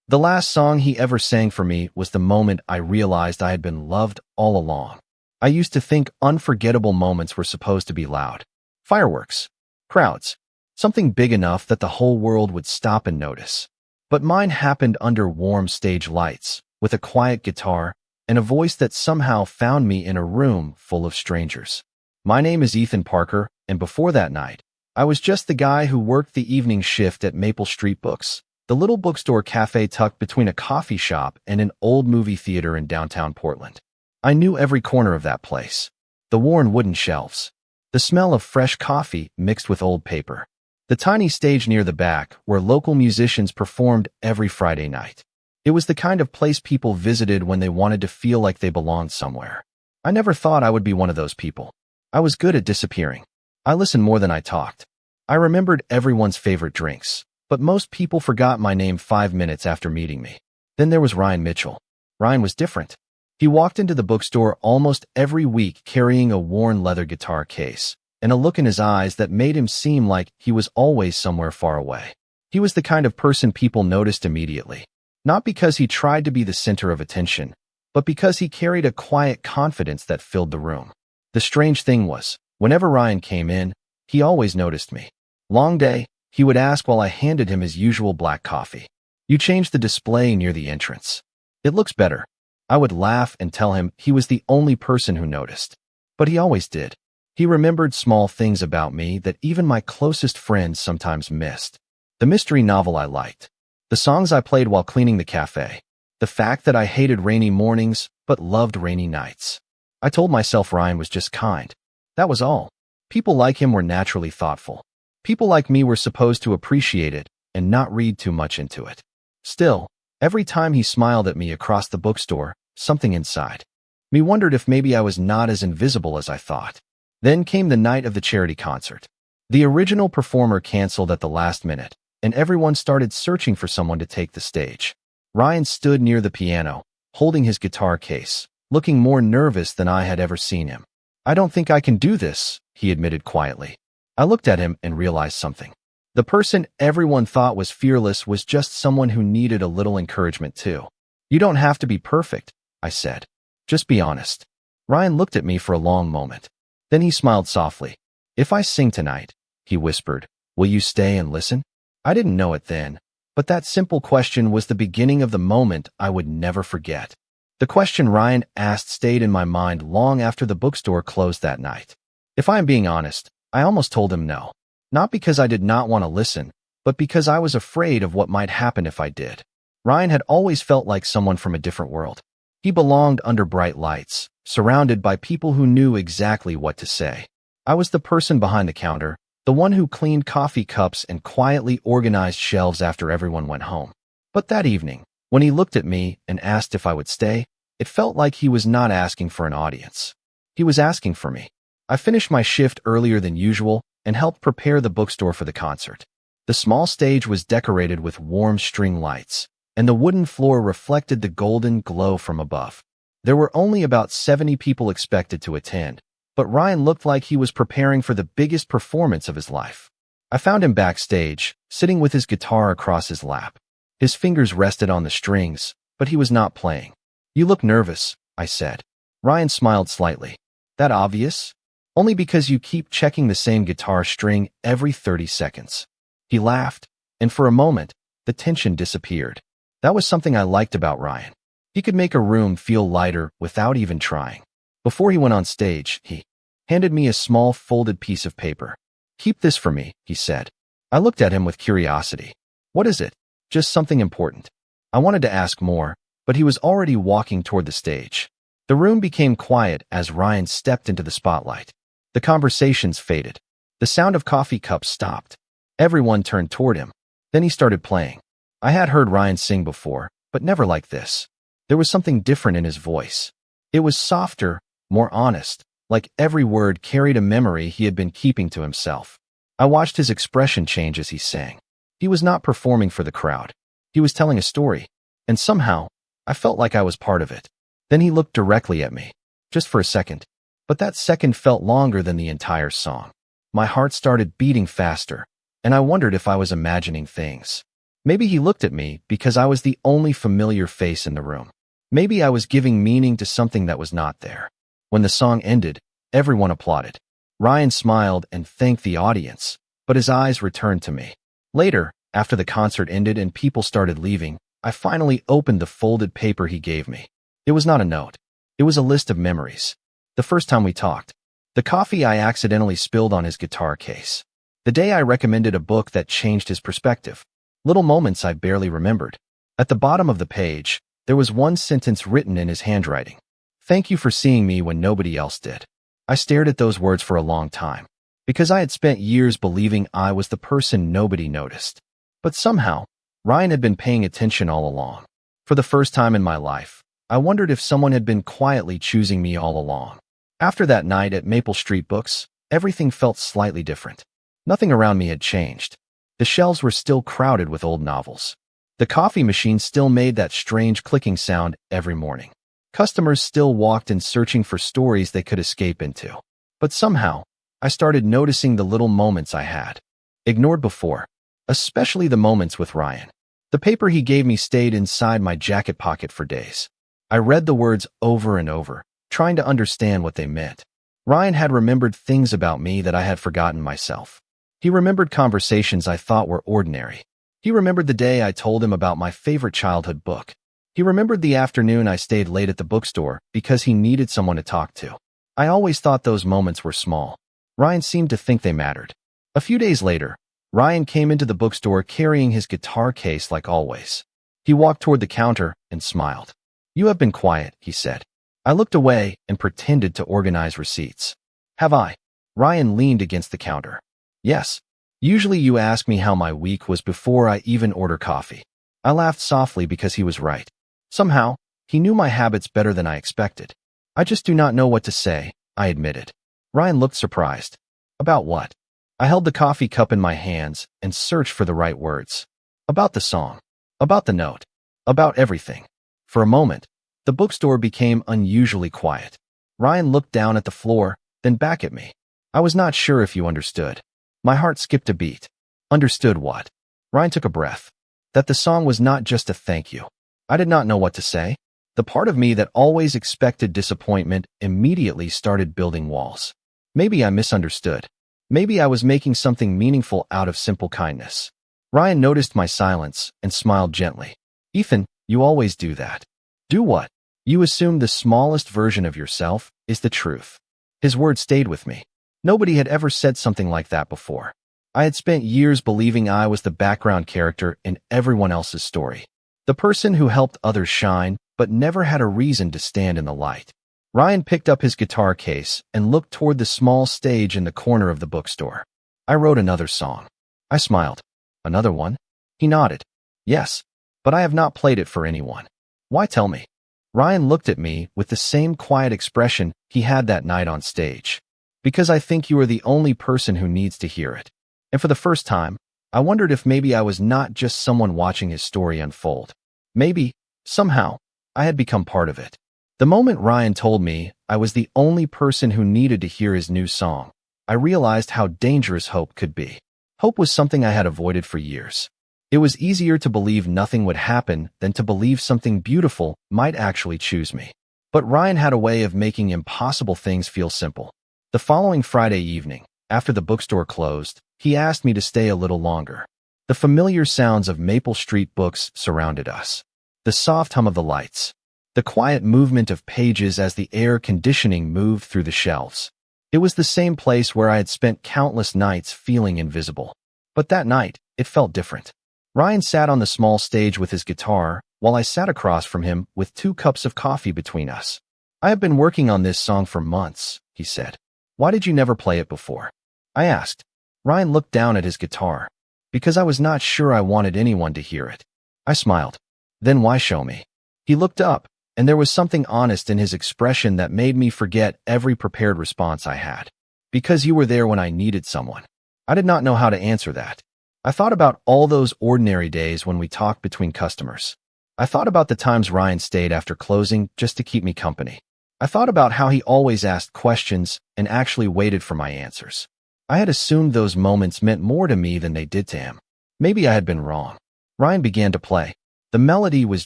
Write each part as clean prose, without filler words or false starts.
The last song he ever sang for me was the moment I realized I had been loved all along. I used to think unforgettable moments were supposed to be loud. Fireworks, crowds, something big enough that the whole world would stop and notice. But mine happened under warm stage lights, with a quiet guitar, and a voice that somehow found me in a room full of strangers. My name is Ethan Parker, and before that night, I was just the guy who worked the evening shift at Maple Street Books, the little bookstore cafe tucked between a coffee shop and an old movie theater in downtown Portland. I knew every corner of that place. The worn wooden shelves, the smell of fresh coffee mixed with old paper, the tiny stage near the back where local musicians performed every Friday night. It was the kind of place people visited when they wanted to feel like they belonged somewhere. I never thought I would be one of those people. I was good at disappearing. I listened more than I talked. I remembered everyone's favorite drinks, but most people forgot my name 5 minutes after meeting me. Then there was Ryan Mitchell. Ryan was different. He walked into the bookstore almost every week carrying a worn leather guitar case and a look in his eyes that made him seem like he was always somewhere far away. He was the kind of person people noticed immediately, not because he tried to be the center of attention, but because he carried a quiet confidence that filled the room. The strange thing was, whenever Ryan came in, he always noticed me. Long day, he would ask while I handed him his usual black coffee. "You changed the display near the entrance. It looks better." I would laugh and tell him he was the only person who noticed. But he always did. He remembered small things about me that even my closest friends sometimes missed. The mystery novel I liked. The songs I played while cleaning the cafe. The fact that I hated rainy mornings but loved rainy nights. I told myself Ryan was just kind. That was all. People like him were naturally thoughtful. People like me were supposed to appreciate it and not read too much into it. Still, every time he smiled at me across the bookstore, something inside me wondered if maybe I was not as invisible as I thought. Then came the night of the charity concert. The original performer canceled at the last minute, and everyone started searching for someone to take the stage. Ryan stood near the piano, holding his guitar case, looking more nervous than I had ever seen him. "I don't think I can do this," he admitted quietly. I looked at him and realized something. The person everyone thought was fearless was just someone who needed a little encouragement too. "You don't have to be perfect," I said. "Just be honest." Ryan looked at me for a long moment. Then he smiled softly. "If I sing tonight," he whispered, "will you stay and listen?" I didn't know it then, but that simple question was the beginning of the moment I would never forget. The question Ryan asked stayed in my mind long after the bookstore closed that night. If I am being honest, I almost told him no. Not because I did not want to listen, but because I was afraid of what might happen if I did. Ryan had always felt like someone from a different world. He belonged under bright lights, surrounded by people who knew exactly what to say. I was the person behind the counter, the one who cleaned coffee cups and quietly organized shelves after everyone went home. But that evening, when he looked at me and asked if I would stay, it felt like he was not asking for an audience. He was asking for me. I finished my shift earlier than usual and helped prepare the bookstore for the concert. The small stage was decorated with warm string lights, and the wooden floor reflected the golden glow from above. There were only about 70 people expected to attend, but Ryan looked like he was preparing for the biggest performance of his life. I found him backstage, sitting with his guitar across his lap. His fingers rested on the strings, but he was not playing. "You look nervous," I said. Ryan smiled slightly. "That obvious? Only because you keep checking the same guitar string every 30 seconds. He laughed, and for a moment, the tension disappeared. That was something I liked about Ryan. He could make a room feel lighter without even trying. Before he went on stage, he handed me a small folded piece of paper. "Keep this for me," he said. I looked at him with curiosity. "What is it?" "Just something important." I wanted to ask more, but he was already walking toward the stage. The room became quiet as Ryan stepped into the spotlight. The conversations faded. The sound of coffee cups stopped. Everyone turned toward him. Then he started playing. I had heard Ryan sing before, but never like this. There was something different in his voice. It was softer, more honest, like every word carried a memory he had been keeping to himself. I watched his expression change as he sang. He was not performing for the crowd. He was telling a story, and somehow, I felt like I was part of it. Then he looked directly at me, just for a second. But that second felt longer than the entire song. My heart started beating faster, and I wondered if I was imagining things. Maybe he looked at me because I was the only familiar face in the room. Maybe I was giving meaning to something that was not there. When the song ended, everyone applauded. Ryan smiled and thanked the audience, but his eyes returned to me. Later, after the concert ended and people started leaving, I finally opened the folded paper he gave me. It was not a note. It was a list of memories. The first time we talked. The coffee I accidentally spilled on his guitar case. The day I recommended a book that changed his perspective. Little moments I barely remembered. At the bottom of the page, there was one sentence written in his handwriting. "Thank you for seeing me when nobody else did." I stared at those words for a long time, because I had spent years believing I was the person nobody noticed. But somehow, Ryan had been paying attention all along. For the first time in my life, I wondered if someone had been quietly choosing me all along. After that night at Maple Street Books, everything felt slightly different. Nothing around me had changed. The shelves were still crowded with old novels. The coffee machine still made that strange clicking sound every morning. Customers still walked in searching for stories they could escape into. But somehow, I started noticing the little moments I had ignored before, especially the moments with Ryan. The paper he gave me stayed inside my jacket pocket for days. I read the words over and over, trying to understand what they meant. Ryan had remembered things about me that I had forgotten myself. He remembered conversations I thought were ordinary. He remembered the day I told him about my favorite childhood book. He remembered the afternoon I stayed late at the bookstore because he needed someone to talk to. I always thought those moments were small. Ryan seemed to think they mattered. A few days later, Ryan came into the bookstore carrying his guitar case like always. He walked toward the counter and smiled. "You have been quiet," he said. I looked away and pretended to organize receipts. "Have I?" Ryan leaned against the counter. "Yes. Usually you ask me how my week was before I even order coffee." I laughed softly because he was right. Somehow, he knew my habits better than I expected. "I just do not know what to say," I admitted. Ryan looked surprised. "About what?" I held the coffee cup in my hands and searched for the right words. "About the song. About the note. About everything." For a moment, the bookstore became unusually quiet. Ryan looked down at the floor, then back at me. "I was not sure if you understood." My heart skipped a beat. Understood what? Ryan took a breath. That the song was not just a thank you. I did not know what to say. The part of me that always expected disappointment immediately started building walls. Maybe I misunderstood. Maybe I was making something meaningful out of simple kindness. Ryan noticed my silence and smiled gently. "Ethan, you always do that." "Do what?" "You assume the smallest version of yourself is the truth." His words stayed with me. Nobody had ever said something like that before. I had spent years believing I was the background character in everyone else's story. The person who helped others shine, but never had a reason to stand in the light. Ryan picked up his guitar case and looked toward the small stage in the corner of the bookstore. "I wrote another song." I smiled. "Another one?" He nodded. "Yes, but I have not played it for anyone." "Why tell me?" Ryan looked at me with the same quiet expression he had that night on stage. "Because I think you are the only person who needs to hear it." And for the first time, I wondered if maybe I was not just someone watching his story unfold. Maybe, somehow, I had become part of it. The moment Ryan told me I was the only person who needed to hear his new song, I realized how dangerous hope could be. Hope was something I had avoided for years. It was easier to believe nothing would happen than to believe something beautiful might actually choose me. But Ryan had a way of making impossible things feel simple. The following Friday evening, after the bookstore closed, he asked me to stay a little longer. The familiar sounds of Maple Street Books surrounded us. The soft hum of the lights. The quiet movement of pages as the air conditioning moved through the shelves. It was the same place where I had spent countless nights feeling invisible. But that night, it felt different. Ryan sat on the small stage with his guitar, while I sat across from him with 2 cups of coffee between us. "I have been working on this song for months," he said. "Why did you never play it before?" I asked. Ryan looked down at his guitar. "Because I was not sure I wanted anyone to hear it." I smiled. "Then why show me?" He looked up, and there was something honest in his expression that made me forget every prepared response I had. "Because you were there when I needed someone." I did not know how to answer that. I thought about all those ordinary days when we talked between customers. I thought about the times Ryan stayed after closing just to keep me company. I thought about how he always asked questions and actually waited for my answers. I had assumed those moments meant more to me than they did to him. Maybe I had been wrong. Ryan began to play. The melody was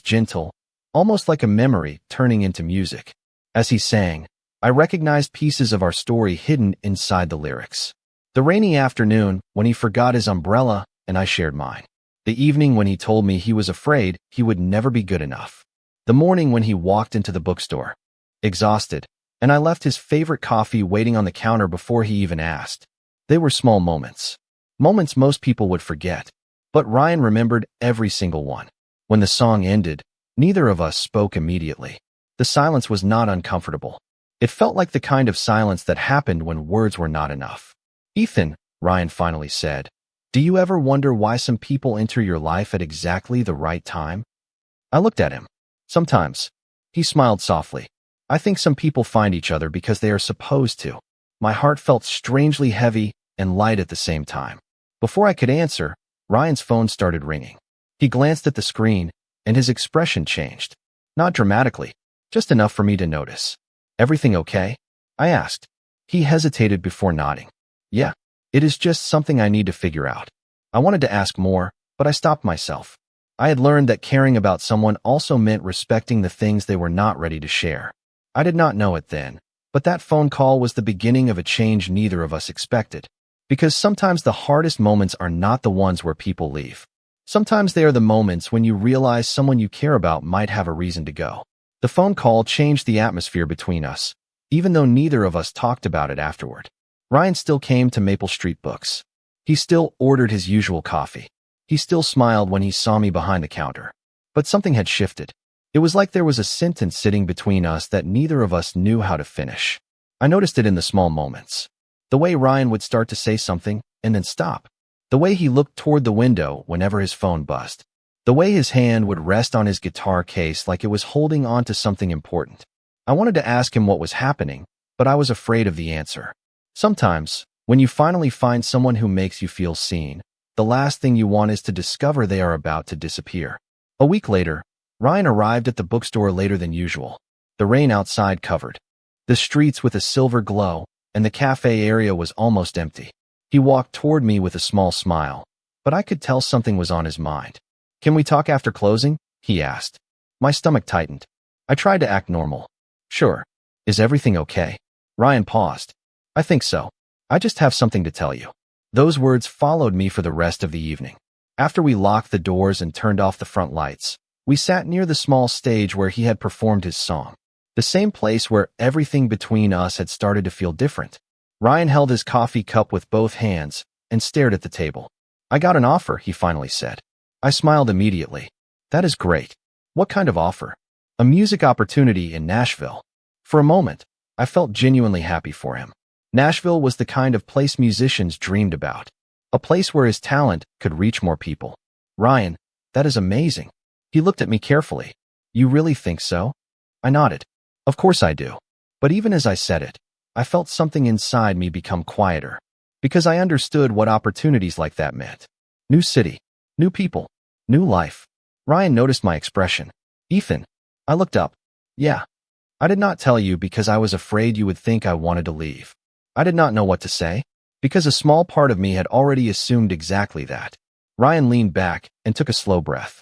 gentle, almost like a memory turning into music. As he sang, I recognized pieces of our story hidden inside the lyrics. The rainy afternoon when he forgot his umbrella and I shared mine. The evening when he told me he was afraid he would never be good enough. The morning when he walked into the bookstore, exhausted, and I left his favorite coffee waiting on the counter before he even asked. They were small moments. Moments most people would forget. But Ryan remembered every single one. When the song ended, neither of us spoke immediately. The silence was not uncomfortable. It felt like the kind of silence that happened when words were not enough. Ethan, Ryan finally said, do you ever wonder why some people enter your life at exactly the right time? I looked at him. Sometimes. He smiled softly. I think some people find each other because they are supposed to. My heart felt strangely heavy and light at the same time. Before I could answer, Ryan's phone started ringing. He glanced at the screen, and his expression changed. Not dramatically, just enough for me to notice. Everything okay? I asked. He hesitated before nodding. Yeah, it is just something I need to figure out. I wanted to ask more, but I stopped myself. I had learned that caring about someone also meant respecting the things they were not ready to share. I did not know it then, but that phone call was the beginning of a change neither of us expected. Because sometimes the hardest moments are not the ones where people leave. Sometimes they are the moments when you realize someone you care about might have a reason to go. The phone call changed the atmosphere between us, even though neither of us talked about it afterward. Ryan still came to Maple Street Books. He still ordered his usual coffee. He still smiled when he saw me behind the counter. But something had shifted. It was like there was a sentence sitting between us that neither of us knew how to finish. I noticed it in the small moments. The way Ryan would start to say something and then stop. The way he looked toward the window whenever his phone buzzed. The way his hand would rest on his guitar case like it was holding on to something important. I wanted to ask him what was happening, but I was afraid of the answer. Sometimes, when you finally find someone who makes you feel seen, the last thing you want is to discover they are about to disappear. A week later, Ryan arrived at the bookstore later than usual. The rain outside covered the streets with a silver glow, and the cafe area was almost empty. He walked toward me with a small smile, but I could tell something was on his mind. Can we talk after closing? He asked. My stomach tightened. I tried to act normal. Sure. Is everything okay? Ryan paused. I think so. I just have something to tell you. Those words followed me for the rest of the evening. After we locked the doors and turned off the front lights, we sat near the small stage where he had performed his song. The same place where everything between us had started to feel different. Ryan held his coffee cup with both hands and stared at the table. I got an offer, he finally said. I smiled immediately. That is great. What kind of offer? A music opportunity in Nashville. For a moment, I felt genuinely happy for him. Nashville was the kind of place musicians dreamed about. A place where his talent could reach more people. Ryan, that is amazing. He looked at me carefully. You really think so? I nodded. Of course I do. But even as I said it, I felt something inside me become quieter. Because I understood what opportunities like that meant. New city, new people, new life. Ryan noticed my expression. Ethan. I looked up. Yeah. I did not tell you because I was afraid you would think I wanted to leave. I did not know what to say, because a small part of me had already assumed exactly that. Ryan leaned back and took a slow breath.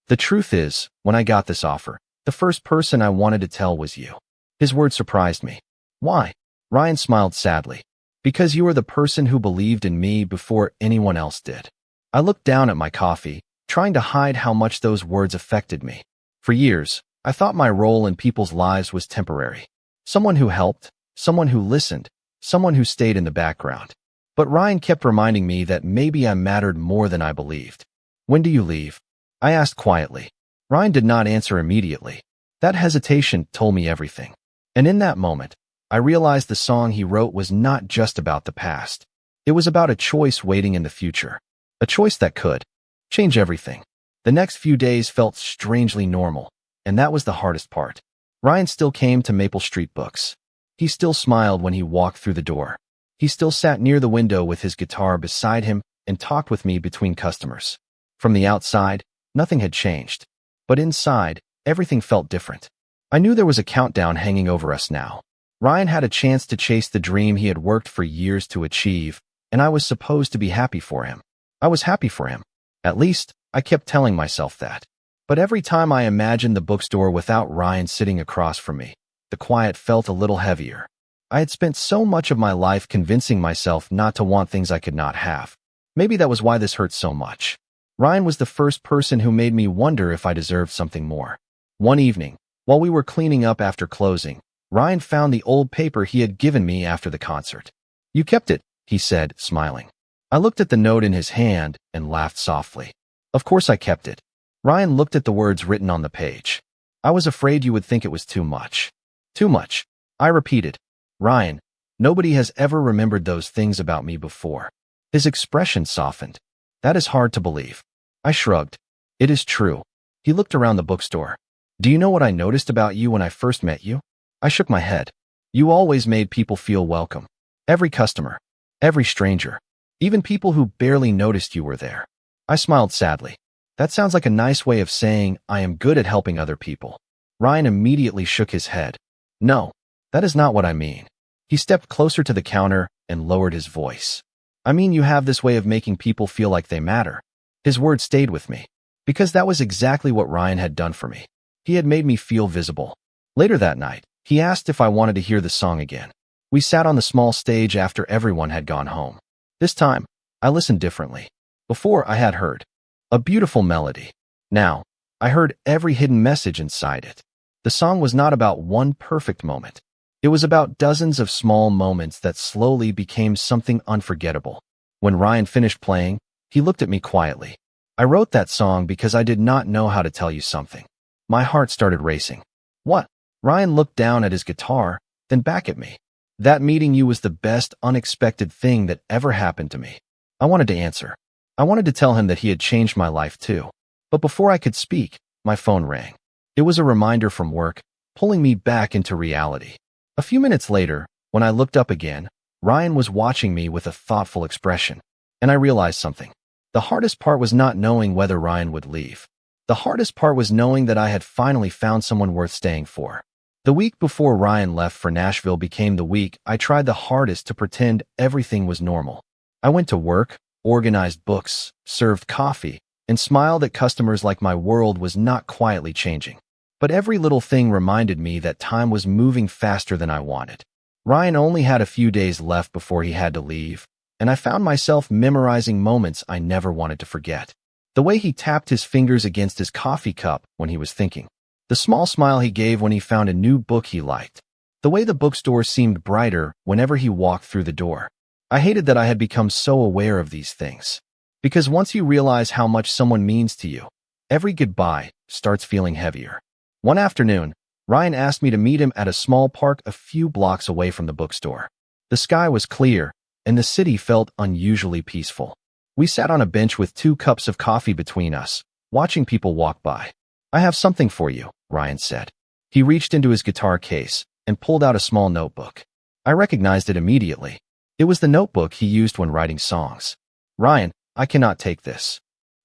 The truth is, when I got this offer, the first person I wanted to tell was you. His words surprised me. Why? Ryan smiled sadly. Because you were the person who believed in me before anyone else did. I looked down at my coffee, trying to hide how much those words affected me. For years, I thought my role in people's lives was temporary. Someone who helped, someone who listened, someone who stayed in the background. But Ryan kept reminding me that maybe I mattered more than I believed. When do you leave? I asked quietly. Ryan did not answer immediately. That hesitation told me everything. And in that moment, I realized the song he wrote was not just about the past. It was about a choice waiting in the future. A choice that could change everything. The next few days felt strangely normal, and that was the hardest part. Ryan still came to Maple Street Books. He still smiled when he walked through the door. He still sat near the window with his guitar beside him and talked with me between customers. From the outside, nothing had changed. But inside, everything felt different. I knew there was a countdown hanging over us now. Ryan had a chance to chase the dream he had worked for years to achieve, and I was supposed to be happy for him. I was happy for him. At least, I kept telling myself that. But every time I imagined the bookstore without Ryan sitting across from me, the quiet felt a little heavier. I had spent so much of my life convincing myself not to want things I could not have. Maybe that was why this hurt so much. Ryan was the first person who made me wonder if I deserved something more. One evening, while we were cleaning up after closing, Ryan found the old paper he had given me after the concert. "You kept it," he said, smiling. I looked at the note in his hand and laughed softly. Of course I kept it. Ryan looked at the words written on the page. "I was afraid you would think it was too much." "Too much," I repeated. "Ryan, nobody has ever remembered those things about me before." His expression softened. "That is hard to believe." I shrugged. "It is true." He looked around the bookstore. "Do you know what I noticed about you when I first met you?" I shook my head. "You always made people feel welcome. Every customer, every stranger, even people who barely noticed you were there." I smiled sadly. "That sounds like a nice way of saying I am good at helping other people." Ryan immediately shook his head. "No, that is not what I mean." He stepped closer to the counter and lowered his voice. "I mean, you have this way of making people feel like they matter." His words stayed with me, because that was exactly what Ryan had done for me. He had made me feel visible. Later that night, he asked if I wanted to hear the song again. We sat on the small stage after everyone had gone home. This time, I listened differently. Before, I had heard a beautiful melody. Now, I heard every hidden message inside it. The song was not about one perfect moment. It was about dozens of small moments that slowly became something unforgettable. When Ryan finished playing, he looked at me quietly. "I wrote that song because I did not know how to tell you something." My heart started racing. "What?" Ryan looked down at his guitar, then back at me. "That meeting you was the best unexpected thing that ever happened to me." I wanted to answer. I wanted to tell him that he had changed my life too. But before I could speak, my phone rang. It was a reminder from work, pulling me back into reality. A few minutes later, when I looked up again, Ryan was watching me with a thoughtful expression. And I realized something. The hardest part was not knowing whether Ryan would leave. The hardest part was knowing that I had finally found someone worth staying for. The week before Ryan left for Nashville became the week I tried the hardest to pretend everything was normal. I went to work, organized books, served coffee, and smiled at customers like my world was not quietly changing. But every little thing reminded me that time was moving faster than I wanted. Ryan only had a few days left before he had to leave, and I found myself memorizing moments I never wanted to forget. The way he tapped his fingers against his coffee cup when he was thinking. The small smile he gave when he found a new book he liked. The way the bookstore seemed brighter whenever he walked through the door. I hated that I had become so aware of these things. Because once you realize how much someone means to you, every goodbye starts feeling heavier. One afternoon, Ryan asked me to meet him at a small park a few blocks away from the bookstore. The sky was clear, and the city felt unusually peaceful. We sat on a bench with 2 cups of coffee between us, watching people walk by. "I have something for you," Ryan said. He reached into his guitar case and pulled out a small notebook. I recognized it immediately. It was the notebook he used when writing songs. "Ryan, I cannot take this."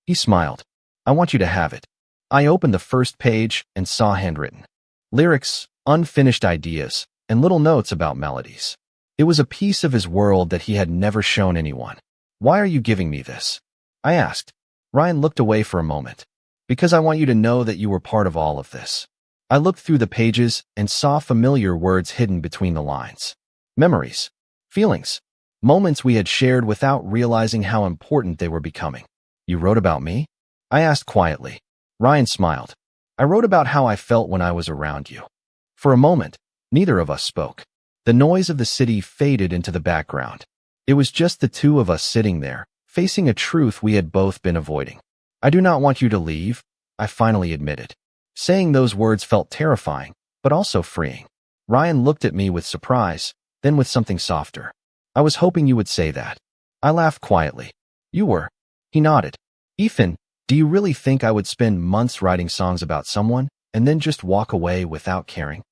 He smiled. "I want you to have it." I opened the first page and saw handwritten lyrics, unfinished ideas, and little notes about melodies. It was a piece of his world that he had never shown anyone. "Why are you giving me this?" I asked. Ryan looked away for a moment. "Because I want you to know that you were part of all of this." I looked through the pages and saw familiar words hidden between the lines. Memories, feelings, moments we had shared without realizing how important they were becoming. "You wrote about me?" I asked quietly. Ryan smiled. "I wrote about how I felt when I was around you." For a moment, neither of us spoke. The noise of the city faded into the background. It was just the two of us sitting there, facing a truth we had both been avoiding. "I do not want you to leave," I finally admitted. Saying those words felt terrifying, but also freeing. Ryan looked at me with surprise, then with something softer. "I was hoping you would say that." I laughed quietly. "You were?" He nodded. "Ethan, do you really think I would spend months writing songs about someone and then just walk away without caring?"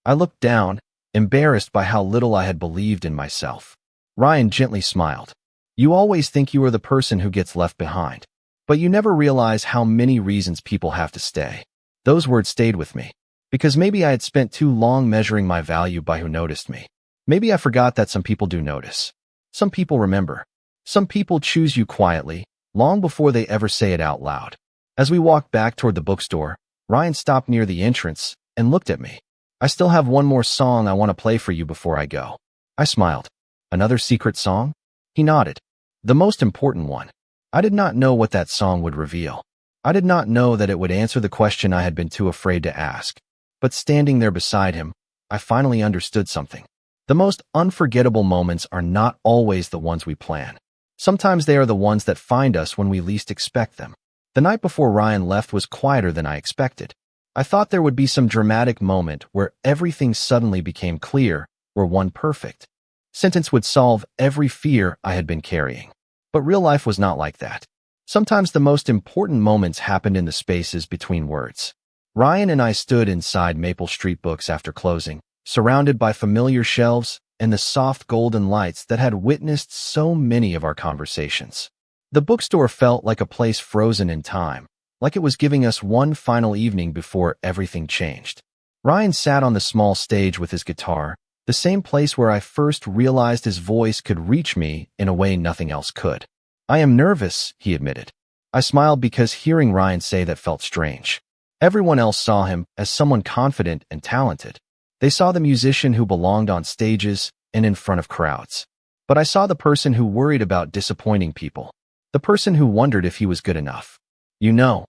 I looked down, embarrassed by how little I had believed in myself. Ryan gently smiled. "You always think you are the person who gets left behind, but you never realize how many reasons people have to stay." Those words stayed with me, because maybe I had spent too long measuring my value by who noticed me. Maybe I forgot that some people do notice. Some people remember. Some people choose you quietly, long before they ever say it out loud. As we walked back toward the bookstore, Ryan stopped near the entrance and looked at me. I still have one more song I want to play for you before I go. I smiled. Another secret song? He nodded. The most important one. I did not know what that song would reveal. I did not know that it would answer the question I had been too afraid to ask. But standing there beside him, I finally understood something. The most unforgettable moments are not always the ones we plan. Sometimes they are the ones that find us when we least expect them. The night before Ryan left was quieter than I expected. I thought there would be some dramatic moment where everything suddenly became clear, where one perfect sentence would solve every fear I had been carrying. But real life was not like that. Sometimes the most important moments happened in the spaces between words. Ryan and I stood inside Maple Street Books after closing, surrounded by familiar shelves and the soft golden lights that had witnessed so many of our conversations. The bookstore felt like a place frozen in time, like it was giving us one final evening before everything changed. Ryan sat on the small stage with his guitar, the same place where I first realized his voice could reach me in a way nothing else could. I am nervous, he admitted. I smiled because hearing Ryan say that felt strange. Everyone else saw him as someone confident and talented. They saw the musician who belonged on stages and in front of crowds. But I saw the person who worried about disappointing people. The person who wondered if he was good enough. You know,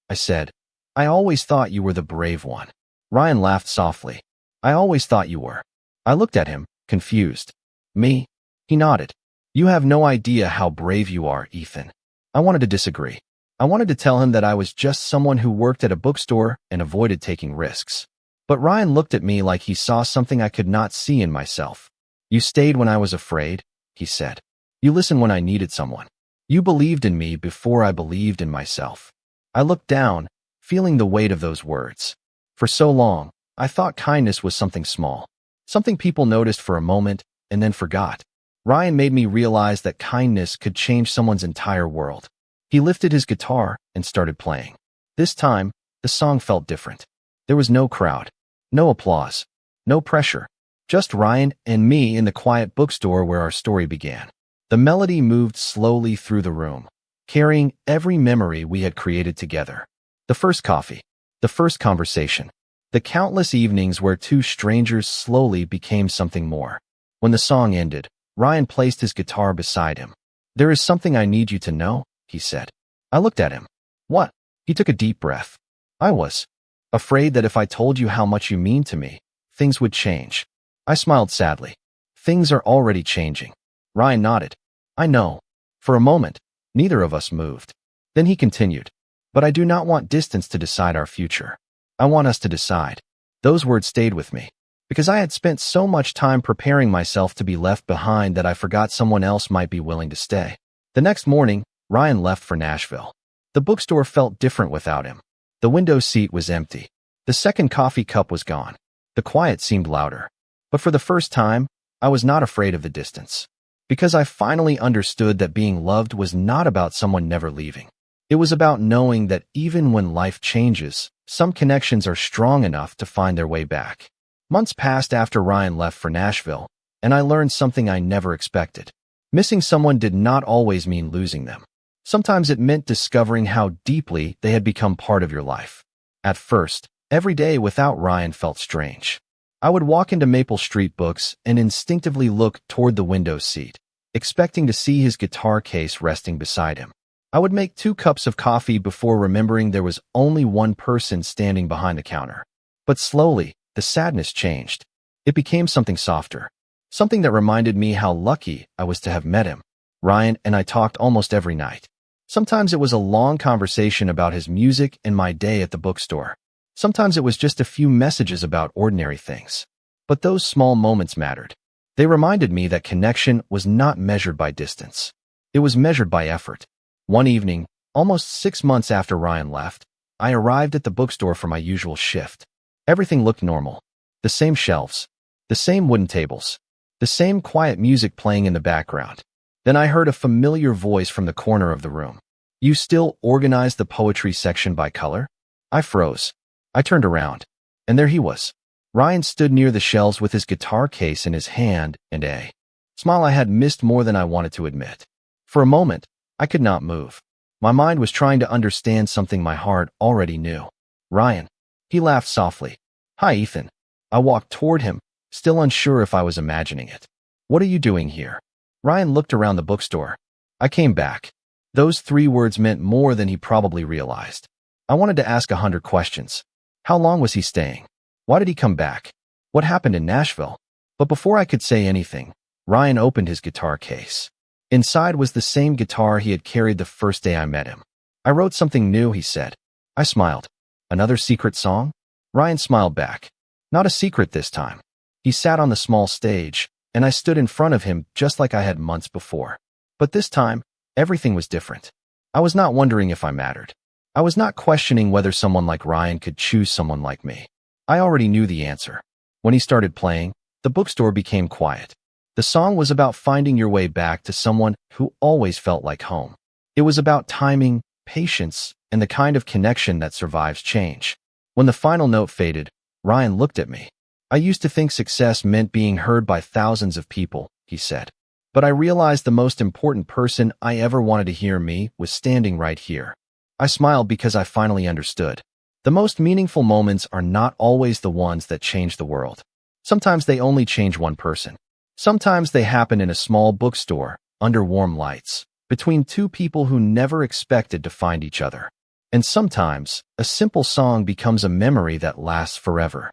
I said, I always thought you were the brave one. Ryan laughed softly. I always thought you were. I looked at him, confused. Me? He nodded. You have no idea how brave you are, Ethan. I wanted to disagree. I wanted to tell him that I was just someone who worked at a bookstore and avoided taking risks. But Ryan looked at me like he saw something I could not see in myself. You stayed when I was afraid, he said. You listened when I needed someone. You believed in me before I believed in myself. I looked down, feeling the weight of those words. For so long, I thought kindness was something small, something people noticed for a moment and then forgot. Ryan made me realize that kindness could change someone's entire world. He lifted his guitar and started playing. This time, the song felt different. There was no crowd, no applause, no pressure, just Ryan and me in the quiet bookstore where our story began. The melody moved slowly through the room, carrying every memory we had created together. The first coffee, the first conversation, the countless evenings where two strangers slowly became something more. When the song ended, Ryan placed his guitar beside him. There is something I need you to know, he said. I looked at him. What? He took a deep breath. I was afraid that if I told you how much you mean to me, things would change. I smiled sadly. Things are already changing. Ryan nodded. I know. For a moment, neither of us moved. Then he continued. But I do not want distance to decide our future. I want us to decide. Those words stayed with me, because I had spent so much time preparing myself to be left behind that I forgot someone else might be willing to stay. The next morning, Ryan left for Nashville. The bookstore felt different without him. The window seat was empty. The second coffee cup was gone. The quiet seemed louder. But for the first time, I was not afraid of the distance. Because I finally understood that being loved was not about someone never leaving. It was about knowing that even when life changes, some connections are strong enough to find their way back. Months passed after Ryan left for Nashville, and I learned something I never expected. Missing someone did not always mean losing them. Sometimes it meant discovering how deeply they had become part of your life. At first, every day without Ryan felt strange. I would walk into Maple Street Books and instinctively look toward the window seat, expecting to see his guitar case resting beside him. I would make 2 cups of coffee before remembering there was only one person standing behind the counter. But slowly, the sadness changed. It became something softer, something that reminded me how lucky I was to have met him. Ryan and I talked almost every night. Sometimes it was a long conversation about his music and my day at the bookstore. Sometimes it was just a few messages about ordinary things. But those small moments mattered. They reminded me that connection was not measured by distance. It was measured by effort. One evening, almost 6 months after Ryan left, I arrived at the bookstore for my usual shift. Everything looked normal. The same shelves, the same wooden tables, the same quiet music playing in the background. Then I heard a familiar voice from the corner of the room. You still organize the poetry section by color? I froze. I turned around, and there he was. Ryan stood near the shelves with his guitar case in his hand and a smile I had missed more than I wanted to admit. For a moment, I could not move. My mind was trying to understand something my heart already knew. Ryan. He laughed softly. Hi, Ethan. I walked toward him, still unsure if I was imagining it. What are you doing here? Ryan looked around the bookstore. I came back. Those 3 words meant more than he probably realized. I wanted to ask 100 questions. How long was he staying? Why did he come back? What happened in Nashville? But before I could say anything, Ryan opened his guitar case. Inside was the same guitar he had carried the first day I met him. I wrote something new, he said. I smiled. Another secret song? Ryan smiled back. Not a secret this time. He sat on the small stage, and I stood in front of him just like I had months before. But this time, everything was different. I was not wondering if I mattered. I was not questioning whether someone like Ryan could choose someone like me. I already knew the answer. When he started playing, the bookstore became quiet. The song was about finding your way back to someone who always felt like home. It was about timing, patience, and the kind of connection that survives change. When the final note faded, Ryan looked at me. I used to think success meant being heard by thousands of people, he said. But I realized the most important person I ever wanted to hear me was standing right here. I smiled because I finally understood. The most meaningful moments are not always the ones that change the world. Sometimes they only change one person. Sometimes they happen in a small bookstore, under warm lights, between 2 people who never expected to find each other. And sometimes, a simple song becomes a memory that lasts forever.